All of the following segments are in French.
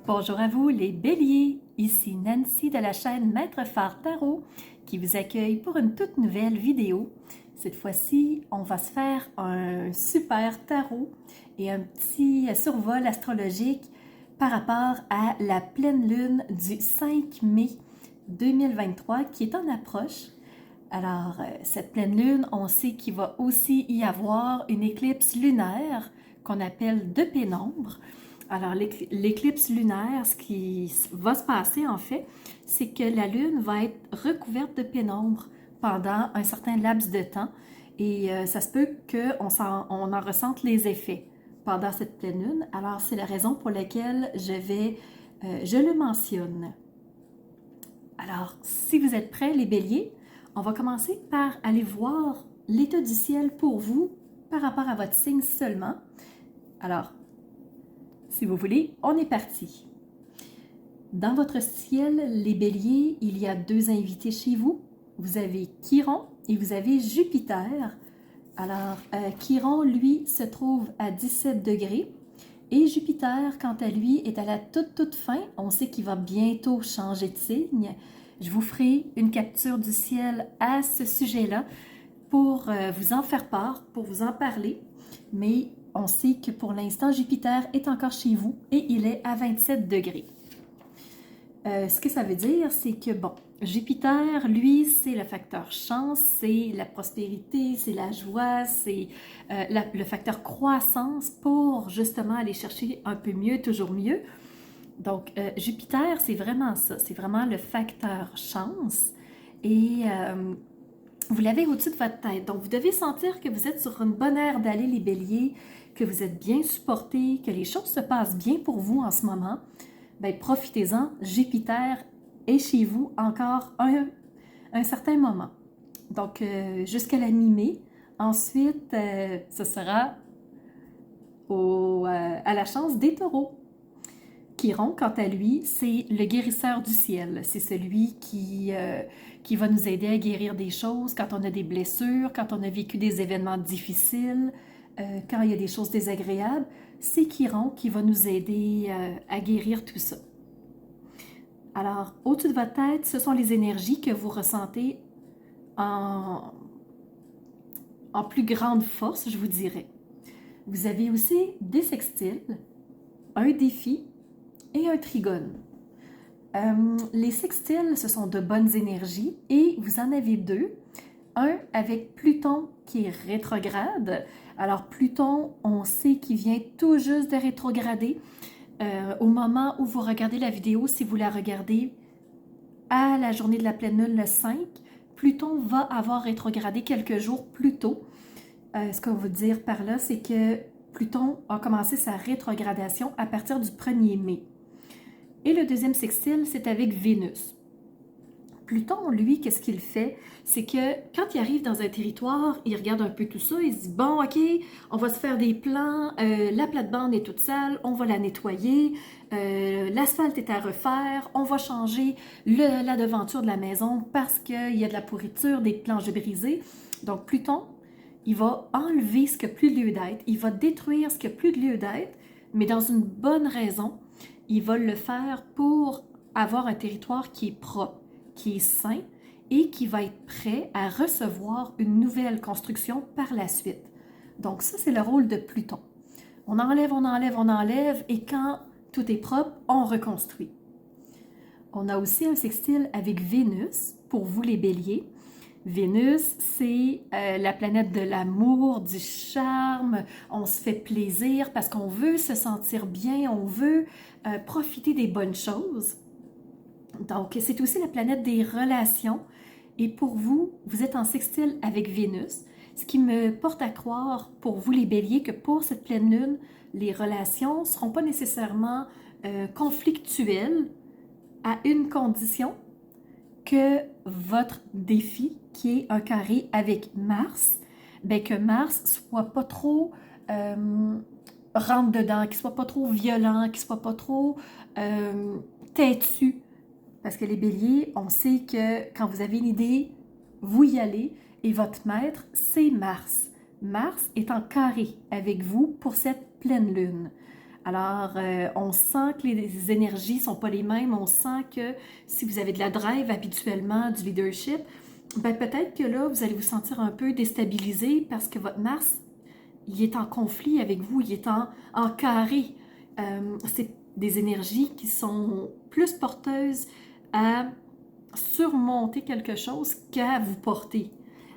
Bonjour à vous les béliers, ici Nancy de la chaîne Maître Phare Tarot qui vous accueille pour une toute nouvelle vidéo. Cette fois-ci, on va se faire un super tarot et un petit survol astrologique par rapport à la pleine lune du 5 mai 2023 qui est en approche. Alors, cette pleine lune, on sait qu'il va aussi y avoir une éclipse lunaire qu'on appelle de pénombre. Alors, l'éclipse lunaire, ce qui va se passer en fait, c'est que la lune va être recouverte de pénombre pendant un certain laps de temps et ça se peut qu'on en ressente les effets pendant cette pleine lune. Alors, c'est la raison pour laquelle je le mentionne. Alors, si vous êtes prêts, les béliers, on va commencer par aller voir l'état du ciel pour vous par rapport à votre signe seulement. Alors, si vous voulez, on est parti. Dans votre ciel, les béliers, il y a deux invités chez vous. Vous avez Chiron et vous avez Jupiter. Alors, Chiron, lui, se trouve à 17 degrés. Et Jupiter, quant à lui, est à la toute fin. On sait qu'il va bientôt changer de signe. Je vous ferai une capture du ciel à ce sujet-là pour vous en faire part, pour vous en parler. Mais on sait que pour l'instant, Jupiter est encore chez vous et il est à 27 degrés. Ce que ça veut dire, c'est que, bon, Jupiter, lui, c'est le facteur chance, c'est la prospérité, c'est la joie, c'est le facteur croissance pour justement aller chercher un peu mieux, toujours mieux. Donc, Jupiter, c'est vraiment ça, c'est vraiment le facteur chance et vous l'avez au-dessus de votre tête. Donc, vous devez sentir que vous êtes sur une bonne ère d'aller, les béliers, que vous êtes bien supportés, que les choses se passent bien pour vous en ce moment. Bien, profitez-en, Jupiter est chez vous encore un certain moment. Donc, jusqu'à la mi-mai. Ensuite, ce sera à la chance des taureaux. Chiron, quant à lui, c'est le guérisseur du ciel. C'est celui qui va nous aider à guérir des choses quand on a des blessures, quand on a vécu des événements difficiles, quand il y a des choses désagréables. C'est Chiron qui va nous aider à guérir tout ça. Alors, au-dessus de votre tête, ce sont les énergies que vous ressentez en plus grande force, je vous dirais. Vous avez aussi des sextiles, un défi et un trigone. Les sextiles, ce sont de bonnes énergies et vous en avez deux. Un avec Pluton qui est rétrograde. Alors Pluton, on sait qu'il vient tout juste de rétrograder. Au moment où vous regardez la vidéo, si vous la regardez à la journée de la pleine lune, le 5, Pluton va avoir rétrogradé quelques jours plus tôt. Ce qu'on veut dire par là, c'est que Pluton a commencé sa rétrogradation à partir du 1er mai. Et le deuxième sextile, c'est avec Vénus. Pluton, lui, qu'est-ce qu'il fait? C'est que quand il arrive dans un territoire, il regarde un peu tout ça, il se dit, bon, ok, on va se faire des plans, la plate-bande est toute sale, on va la nettoyer, l'asphalte est à refaire, on va changer la devanture de la maison parce qu'il y a de la pourriture, des planches brisées. Donc Pluton, il va enlever ce qui n'a plus lieu d'être, il va détruire ce qui n'a plus de lieu d'être, mais dans une bonne raison. Il va le faire pour avoir un territoire qui est propre, qui est sain et qui va être prêt à recevoir une nouvelle construction par la suite. Donc ça, c'est le rôle de Pluton. On enlève, on enlève, on enlève et quand tout est propre, on reconstruit. On a aussi un sextile avec Vénus, pour vous les béliers. Vénus, c'est la planète de l'amour, du charme, on se fait plaisir parce qu'on veut se sentir bien, on veut profiter des bonnes choses. Donc, c'est aussi la planète des relations. Et pour vous, vous êtes en sextile avec Vénus, ce qui me porte à croire pour vous les béliers que pour cette pleine lune, les relations ne seront pas nécessairement conflictuelles à une condition, que votre défi, qui est un carré avec Mars, bien que Mars soit pas trop rentre dedans, qu'il soit pas trop violent, qu'il soit pas trop têtu. Parce que les béliers, on sait que quand vous avez une idée, vous y allez et votre maître, c'est Mars. Mars est en carré avec vous pour cette pleine lune. Alors, on sent que les énergies ne sont pas les mêmes. On sent que si vous avez de la drive habituellement, du leadership, ben peut-être que là, vous allez vous sentir un peu déstabilisé parce que votre Mars, il est en conflit avec vous, il est en carré. C'est des énergies qui sont plus porteuses à surmonter quelque chose qu'à vous porter.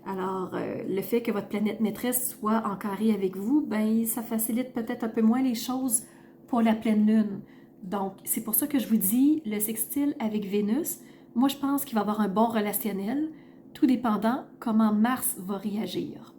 Alors, le fait que votre planète maîtresse soit en carré avec vous, ben, ça facilite peut-être un peu moins les choses pour la pleine lune. Donc, c'est pour ça que je vous dis, le sextile avec Vénus, moi je pense qu'il va avoir un bon relationnel, tout dépendant comment Mars va réagir.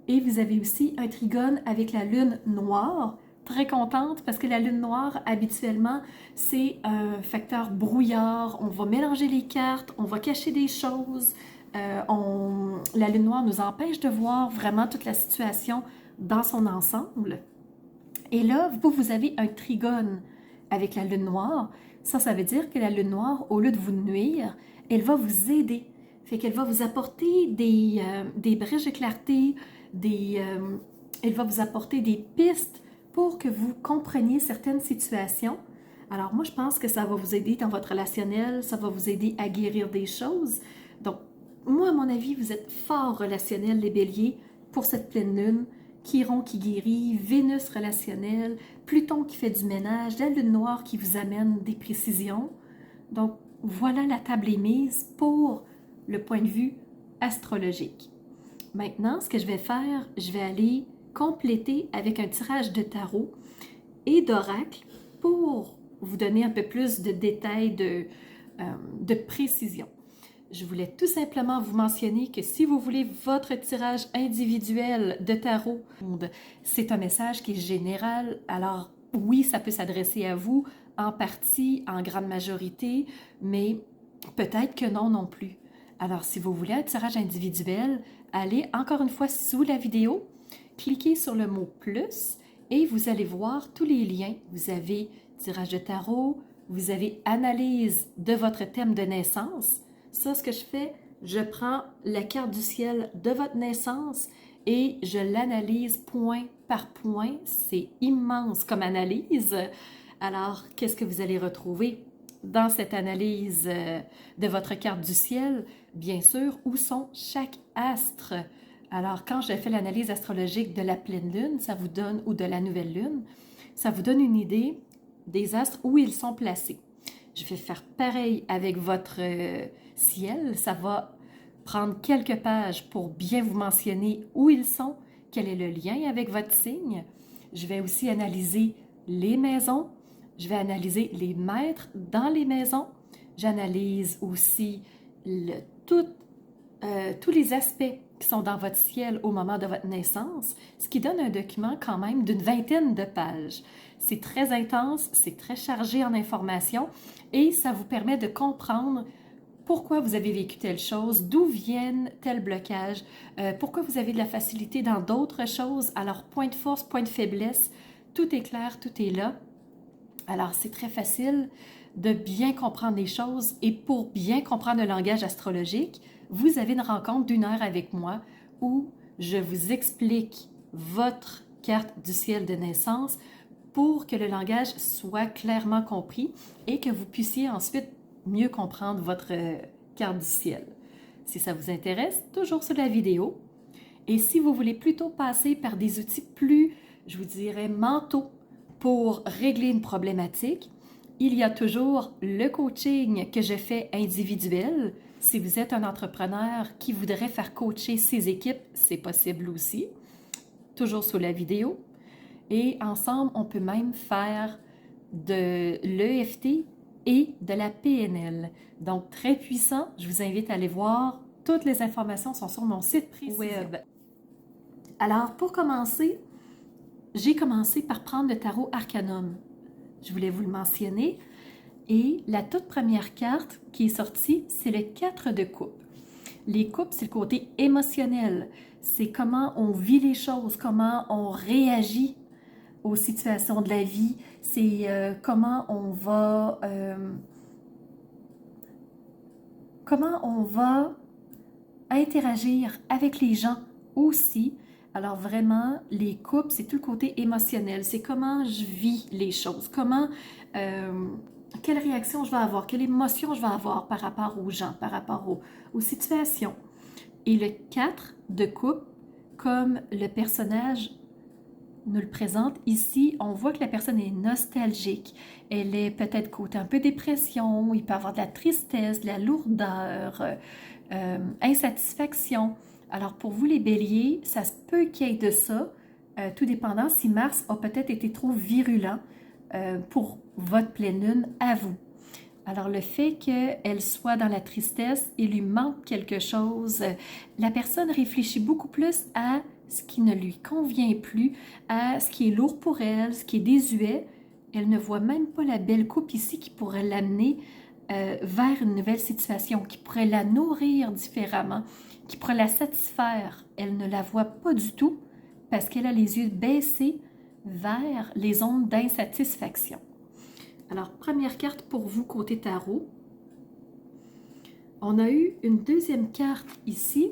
Et vous avez aussi un trigone avec la lune noire. Très contente parce que la lune noire, habituellement, c'est un facteur brouillard. On va mélanger les cartes, on va cacher des choses. La lune noire nous empêche de voir vraiment toute la situation dans son ensemble. Et là, vous avez un trigone avec la lune noire. Ça veut dire que la lune noire, au lieu de vous nuire, elle va vous aider. Fait qu'elle va vous apporter des brèches de clarté, elle va vous apporter des pistes pour que vous compreniez certaines situations. Alors moi, je pense que ça va vous aider dans votre relationnel, ça va vous aider à guérir des choses. Donc, moi, à mon avis, vous êtes fort relationnel, les béliers, pour cette pleine lune. Chiron qui guérit, Vénus relationnelle, Pluton qui fait du ménage, la lune noire qui vous amène des précisions. Donc, voilà, la table est mise pour le point de vue astrologique. Maintenant, ce que je vais faire, je vais aller compléter avec un tirage de tarot et d'oracle pour vous donner un peu plus de détails, de précision. Je voulais tout simplement vous mentionner que si vous voulez votre tirage individuel de tarot, c'est un message qui est général. Alors oui, ça peut s'adresser à vous en partie, en grande majorité, mais peut-être que non non plus. Alors si vous voulez un tirage individuel, allez encore une fois sous la vidéo, cliquez sur le mot plus et vous allez voir tous les liens. Vous avez tirage de tarot, vous avez analyse de votre thème de naissance. Ça, ce que je fais, je prends la carte du ciel de votre naissance et je l'analyse point par point. C'est immense comme analyse. Alors, qu'est-ce que vous allez retrouver dans cette analyse de votre carte du ciel? Bien sûr, où sont chaque astre? Alors, quand je fais l'analyse astrologique de la pleine lune, ça vous donne, ou de la nouvelle lune, ça vous donne une idée des astres où ils sont placés. Je vais faire pareil avec votre ciel. Ça va prendre quelques pages pour bien vous mentionner où ils sont, quel est le lien avec votre signe. Je vais aussi analyser les maisons. Je vais analyser les maîtres dans les maisons. J'analyse aussi tous les aspects qui sont dans votre ciel au moment de votre naissance, ce qui donne un document quand même d'une vingtaine de pages. C'est très intense, c'est très chargé en informations et ça vous permet de comprendre pourquoi vous avez vécu telle chose, d'où viennent tels blocages, pourquoi vous avez de la facilité dans d'autres choses. Alors, point de force, point de faiblesse, tout est clair, tout est là. Alors, c'est très facile de bien comprendre les choses et pour bien comprendre le langage astrologique, vous avez une rencontre d'1 heure avec moi où je vous explique votre carte du ciel de naissance pour que le langage soit clairement compris et que vous puissiez ensuite mieux comprendre votre carte du ciel. Si ça vous intéresse, toujours sur la vidéo. Et si vous voulez plutôt passer par des outils plus, je vous dirais, mentaux pour régler une problématique, il y a toujours le coaching que je fais individuel. Si vous êtes un entrepreneur qui voudrait faire coacher ses équipes, c'est possible aussi. Toujours sous la vidéo. Et ensemble, on peut même faire de l'EFT et de la PNL. Donc, très puissant. Je vous invite à aller voir. Toutes les informations sont sur mon site web. Alors, pour commencer, j'ai commencé par prendre le tarot Arcanum. Je voulais vous le mentionner. Et la toute première carte qui est sortie, c'est le 4 de coupe. Les coupes, c'est le côté émotionnel. C'est comment on vit les choses, comment on réagit aux situations de la vie. C'est comment on va interagir avec les gens aussi, Alors vraiment, les couples, c'est tout le côté émotionnel. C'est comment je vis les choses, euh, quelle réaction je vais avoir, quelle émotion je vais avoir par rapport aux gens, par rapport aux situations. Et le 4 de coupe, comme le personnage nous le présente ici, on voit que la personne est nostalgique. Elle est peut-être côté un peu dépression, il peut avoir de la tristesse, de la lourdeur, insatisfaction. Alors pour vous les béliers, ça se peut qu'il y ait de ça, tout dépendant si Mars a peut-être été trop virulent pour votre pleine lune à vous. Alors le fait qu'elle soit dans la tristesse, il lui manque quelque chose, la personne réfléchit beaucoup plus à ce qui ne lui convient plus, à ce qui est lourd pour elle, ce qui est désuet. Elle ne voit même pas la belle coupe ici qui pourrait l'amener vers une nouvelle situation, qui pourrait la nourrir différemment, qui pourrait la satisfaire. Elle ne la voit pas du tout parce qu'elle a les yeux baissés vers les ondes d'insatisfaction. Alors, première carte pour vous côté tarot. On a eu une deuxième carte ici.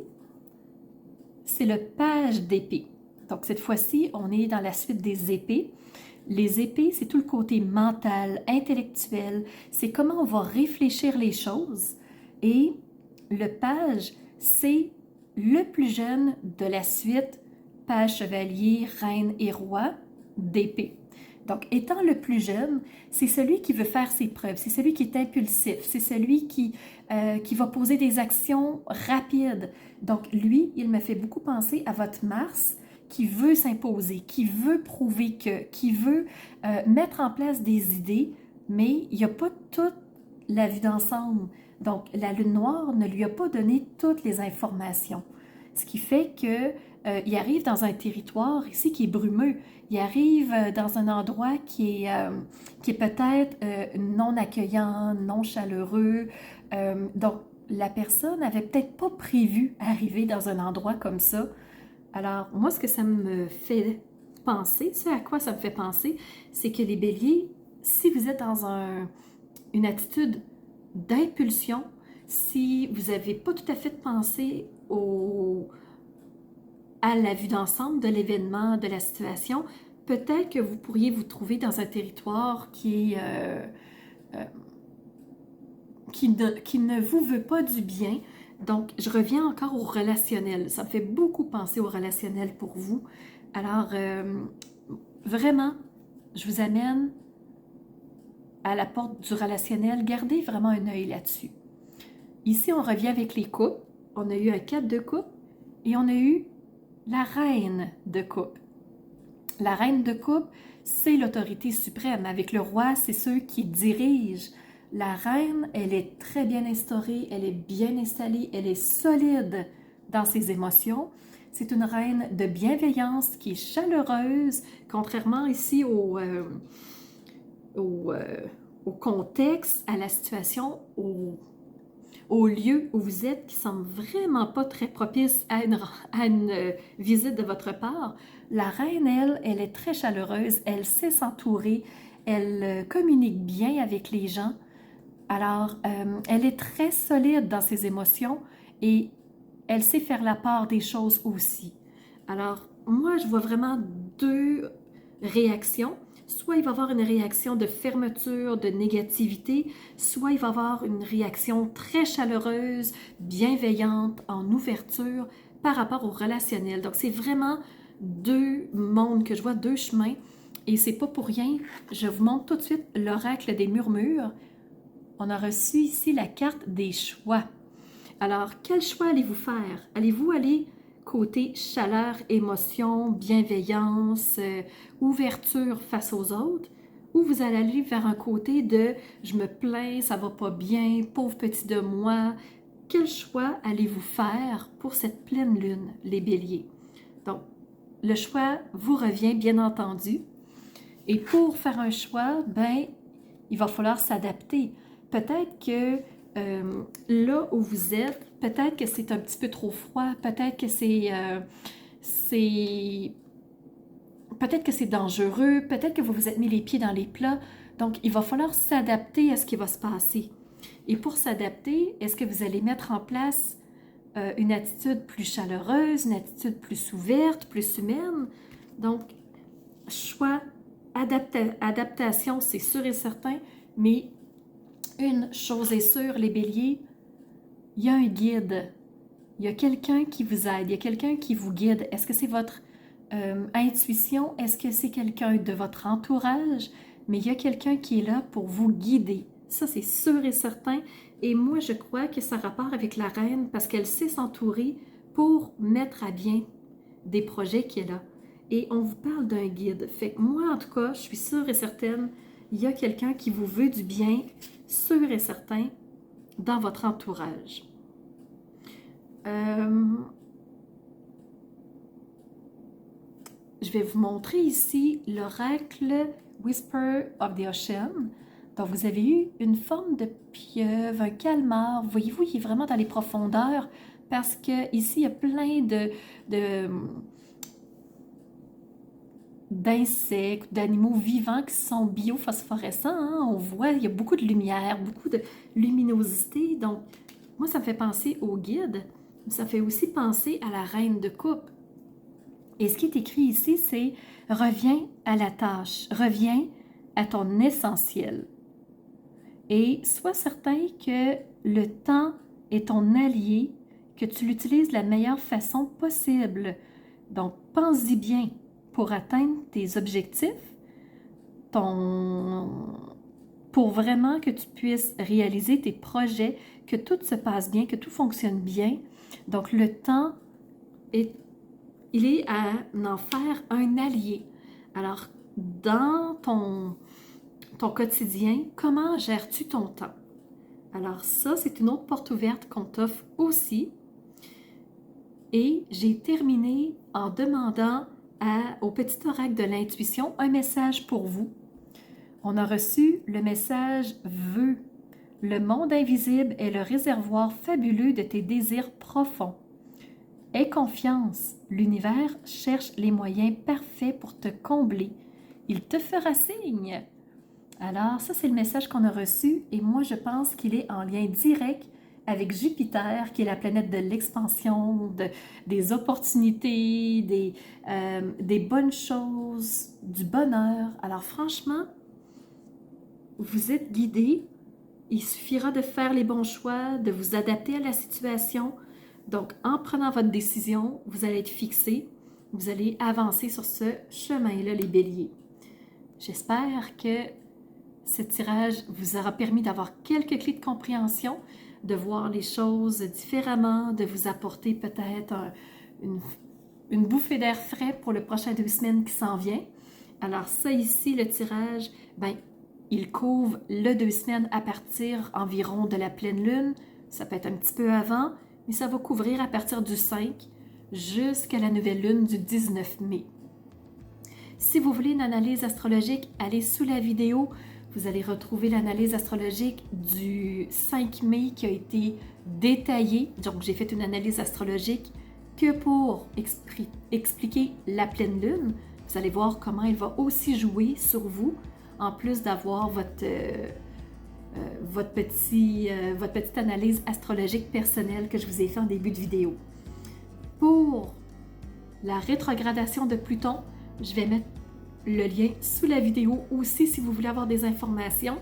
C'est le page d'épée. Donc, cette fois-ci, on est dans la suite des épées. Les épées, c'est tout le côté mental, intellectuel. C'est comment on va réfléchir les choses. Et le page, c'est le plus jeune de la suite, page, chevalier, reine et roi d'épée. Donc, étant le plus jeune, c'est celui qui veut faire ses preuves, c'est celui qui est impulsif, c'est celui qui va poser des actions rapides. Donc, lui, il me fait beaucoup penser à votre Mars qui veut s'imposer, qui veut prouver que, qui veut mettre en place des idées, mais il n'y a pas toute la vue d'ensemble. Donc, la lune noire ne lui a pas donné toutes les informations. Ce qui fait que il arrive dans un territoire ici qui est brumeux. Il arrive dans un endroit qui est peut-être non accueillant, non chaleureux. Donc, la personne n'avait peut-être pas prévu arriver dans un endroit comme ça. Alors, moi, ce que ça me fait penser, ce à quoi ça me fait penser, c'est que les béliers, si vous êtes dans une attitude d'impulsion, si vous n'avez pas tout à fait pensé à la vue d'ensemble de l'événement, de la situation, peut-être que vous pourriez vous trouver dans un territoire euh, qui ne vous veut pas du bien. Donc, je reviens encore au relationnel. Ça me fait beaucoup penser au relationnel pour vous. Alors, vraiment, je vous amène à la porte du relationnel. Gardez vraiment un œil là-dessus. Ici, on revient avec les coupes. On a eu un 4 de coupe et on a eu la reine de coupe. La reine de coupe, c'est l'autorité suprême. Avec le roi, c'est ceux qui dirigent. La reine, elle est très bien instaurée, elle est bien installée, elle est solide dans ses émotions. C'est une reine de bienveillance qui est chaleureuse, contrairement ici au contexte, à la situation, au lieu où vous êtes qui semble vraiment pas très propice à une visite de votre part. La reine, elle est très chaleureuse, elle sait s'entourer, elle communique bien avec les gens. Alors, elle est très solide dans ses émotions et elle sait faire la part des choses aussi. Alors, moi, je vois vraiment deux réactions. Soit il va y avoir une réaction de fermeture, de négativité, soit il va y avoir une réaction très chaleureuse, bienveillante, en ouverture par rapport au relationnel. Donc, c'est vraiment deux mondes que je vois, deux chemins. Et c'est pas pour rien. Je vous montre tout de suite l'oracle des murmures. On a reçu ici la carte des choix. Alors, quel choix allez-vous faire? Allez-vous aller côté chaleur, émotion, bienveillance, ouverture face aux autres? Ou vous allez aller vers un côté de « je me plains, ça va pas bien, pauvre petit de moi ». Quel choix allez-vous faire pour cette pleine lune, les béliers? Donc, le choix vous revient bien entendu. Et pour faire un choix, ben, il va falloir s'adapter. Peut-être que là où vous êtes, peut-être que c'est un petit peu trop froid, peut-être que peut-être que c'est dangereux, peut-être que vous vous êtes mis les pieds dans les plats. Donc, il va falloir s'adapter à ce qui va se passer. Et pour s'adapter, est-ce que vous allez mettre en place une attitude plus chaleureuse, une attitude plus ouverte, plus humaine. Donc, choix, adaptation, c'est sûr et certain, mais une chose est sûre, les béliers, il y a un guide, il y a quelqu'un qui vous aide, il y a quelqu'un qui vous guide. Est-ce que c'est votre intuition? Est-ce que c'est quelqu'un de votre entourage? Mais il y a quelqu'un qui est là pour vous guider. Ça, c'est sûr et certain. Et moi, je crois que ça a rapport avec la reine parce qu'elle sait s'entourer pour mettre à bien des projets qu'elle a. Et on vous parle d'un guide. Fait que moi, en tout cas, je suis sûre et certaine, il y a quelqu'un qui vous veut du bien, sûr et certain, dans votre entourage. Je vais vous montrer ici l'oracle Whisper of the Ocean. Donc, vous avez eu une forme de pieuvre, un calmar. Voyez-vous, il est vraiment dans les profondeurs parce que ici il y a plein d'insectes, d'animaux vivants qui sont biophosphorescents. Hein? On voit, il y a beaucoup de lumière, beaucoup de luminosité. Donc, moi, ça me fait penser au guide. Ça fait aussi penser à la reine de coupe. Et ce qui est écrit ici, c'est « Reviens à la tâche, reviens à ton essentiel. » Et sois certain que le temps est ton allié, que tu l'utilises de la meilleure façon possible. Donc, pense-y bien pour atteindre tes objectifs, pour vraiment que tu puisses réaliser tes projets, que tout se passe bien, que tout fonctionne bien. Donc, le temps il est à en faire un allié. Alors, dans ton quotidien, comment gères-tu ton temps? Alors ça, c'est une autre porte ouverte qu'on t'offre aussi. Et j'ai terminé en demandant au petit oracle de l'intuition un message pour vous. On a reçu le message « Vœu ». Le monde invisible est le réservoir fabuleux de tes désirs profonds. Aie confiance, l'univers cherche les moyens parfaits pour te combler. Il te fera signe. Alors, ça, c'est le message qu'on a reçu et moi, je pense qu'il est en lien direct avec Jupiter, qui est la planète de l'expansion, des opportunités, des bonnes choses, du bonheur. Alors, franchement, vous êtes guidés. Il suffira de faire les bons choix, de vous adapter à la situation. Donc, en prenant votre décision, vous allez être fixé, vous allez avancer sur ce chemin-là, les béliers. J'espère que ce tirage vous aura permis d'avoir quelques clés de compréhension, de voir les choses différemment, de vous apporter peut-être une bouffée d'air frais pour le prochain 2 semaines qui s'en vient. Alors ça ici, le tirage, il couvre le 2 semaines à partir environ de la pleine lune. Ça peut être un petit peu avant, mais ça va couvrir à partir du 5 jusqu'à la nouvelle lune du 19 mai. Si vous voulez une analyse astrologique, allez sous la vidéo. Vous allez retrouver l'analyse astrologique du 5 mai qui a été détaillée. Donc, j'ai fait une analyse astrologique que pour expliquer la pleine lune. Vous allez voir comment elle va aussi jouer sur vous, en plus d'avoir votre petite analyse astrologique personnelle que je vous ai fait en début de vidéo. Pour la rétrogradation de Pluton, je vais mettre le lien sous la vidéo aussi si vous voulez avoir des informations.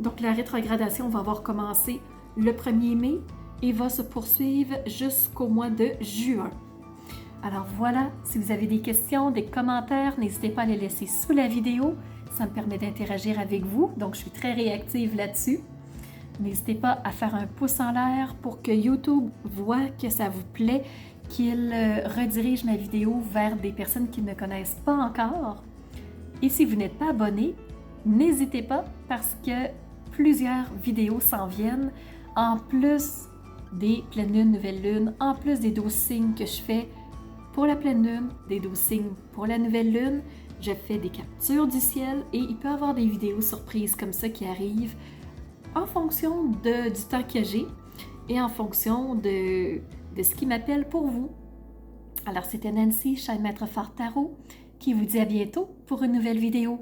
Donc la rétrogradation va avoir commencé le 1er mai et va se poursuivre jusqu'au mois de juin. Alors voilà, si vous avez des questions, des commentaires, n'hésitez pas à les laisser sous la vidéo. Ça me permet d'interagir avec vous, donc je suis très réactive là-dessus. N'hésitez pas à faire un pouce en l'air pour que YouTube voit que ça vous plaît, qu'il redirige ma vidéo vers des personnes qui ne me connaissent pas encore. Et si vous n'êtes pas abonné, n'hésitez pas parce que plusieurs vidéos s'en viennent, en plus des pleines lunes, nouvelles lunes, en plus des 12 signes que je fais pour la pleine lune, des 12 signes pour la nouvelle lune. Je fais des captures du ciel et il peut y avoir des vidéos surprises comme ça qui arrivent en fonction du temps que j'ai et en fonction de ce qui m'appelle pour vous. Alors, c'était Nancy, chaîne Maître Phare Tarot, qui vous dit à bientôt pour une nouvelle vidéo.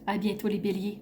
À bientôt les béliers.